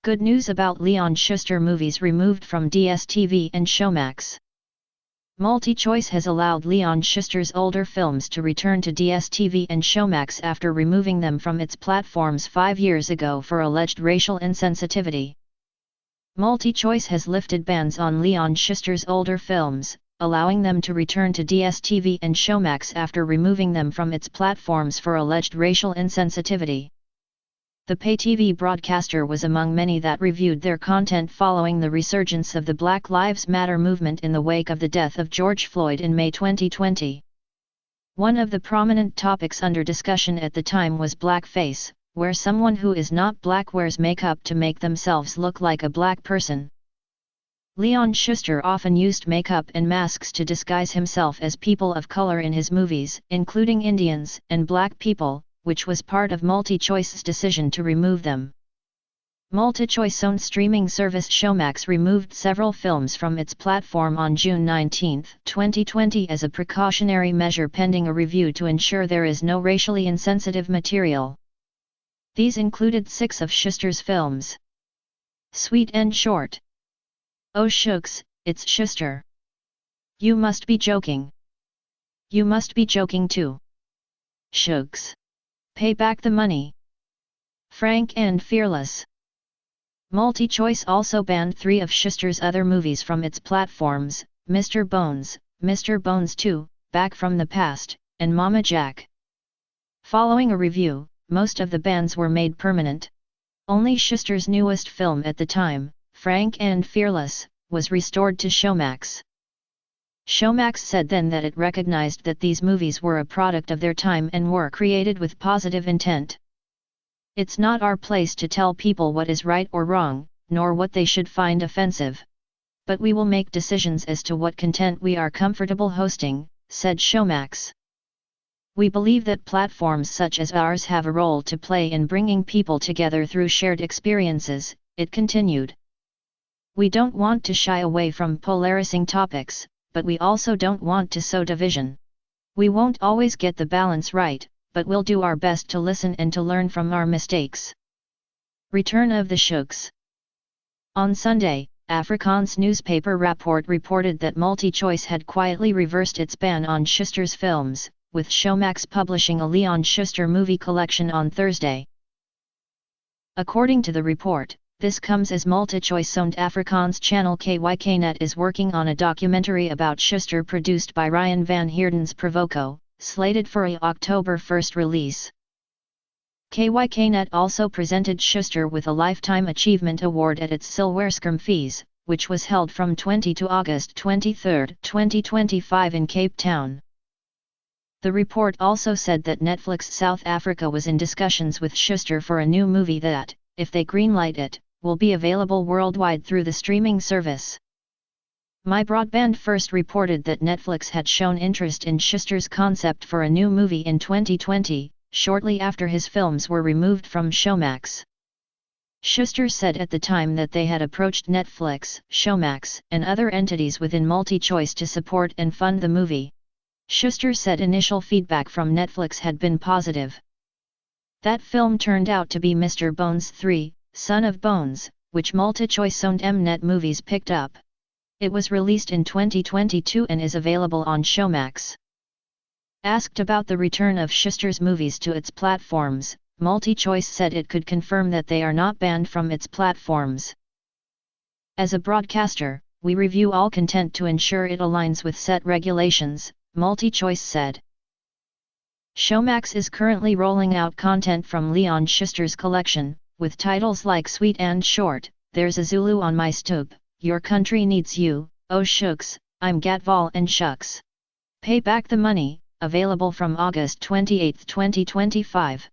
Good news about Leon Schuster movies removed from DStv and Showmax. MultiChoice has allowed Leon Schuster's older films to return to DStv and Showmax after removing them from its platforms 5 years ago for alleged racial insensitivity. MultiChoice has lifted bans on Leon Schuster's older films, allowing them to return to DStv and Showmax after removing them from its platforms for alleged racial insensitivity. The pay-TV broadcaster was among many that reviewed their content following the resurgence of the Black Lives Matter movement in the wake of the death of George Floyd in May 2020. One of the prominent topics under discussion at the time was blackface, where someone who is not black wears makeup to make themselves look like a black person. Leon Schuster often used makeup and masks to disguise himself as people of color in his movies, including Indians and black people, which was part of MultiChoice's decision to remove them. MultiChoice-owned streaming service Showmax removed several films from its platform on June 19, 2020 as a precautionary measure pending a review to ensure there is no racially insensitive material. These included 6 of Schuster's films. Sweet and Short. Oh Shucks, it's Schuster. You must be joking. You must be joking too. Shucks. Pay back the money. Frank and Fearless. MultiChoice also banned 3 of Schuster's other movies from its platforms, Mr. Bones 2, Back from the Past, and Mama Jack. Following a review, most of the bans were made permanent. Only Schuster's newest film at the time, Frank and Fearless, was restored to Showmax. Showmax said then that it recognized that these movies were a product of their time and were created with positive intent. It's not our place to tell people what is right or wrong, nor what they should find offensive. But we will make decisions as to what content we are comfortable hosting, said Showmax. We believe that platforms such as ours have a role to play in bringing people together through shared experiences, it continued. We don't want to shy away from polarizing topics, but we also don't want to sow division. We won't always get the balance right, but we'll do our best to listen and to learn from our mistakes. Return of the Shooks. On Sunday, Afrikaans newspaper Rapport reported that MultiChoice had quietly reversed its ban on Schuster's films, with Showmax publishing a Leon Schuster movie collection on Thursday. According to the report, this comes as MultiChoice-owned Afrikaans channel KYKnet is working on a documentary about Schuster produced by Ryan van Heerden's Provoco, slated for a October 1 release. KYKnet also presented Schuster with a Lifetime Achievement Award at its Silwerskermfees, which was held from 20 to August 23, 2025 in Cape Town. The report also said that Netflix South Africa was in discussions with Schuster for a new movie that, if they greenlight it, will be available worldwide through the streaming service. My Broadband first reported that Netflix had shown interest in Schuster's concept for a new movie in 2020, shortly after his films were removed from Showmax. Schuster said at the time that they had approached Netflix, Showmax, and other entities within MultiChoice to support and fund the movie. Schuster said initial feedback from Netflix had been positive. That film turned out to be Mr. Bones 3, Son of Bones, which MultiChoice-owned Mnet Movies picked up. It was released in 2022 and is available on Showmax. Asked about the return of Schuster's movies to its platforms, MultiChoice said it could confirm that they are not banned from its platforms. As a broadcaster, we review all content to ensure it aligns with set regulations, MultiChoice said. Showmax is currently rolling out content from Leon Schuster's collection, with titles like Sweet and Short, There's a Zulu on My Stoop, Your Country Needs You, Oh Shucks, I'm Gatval and Shucks. Pay Back the Money, available from August 28, 2025.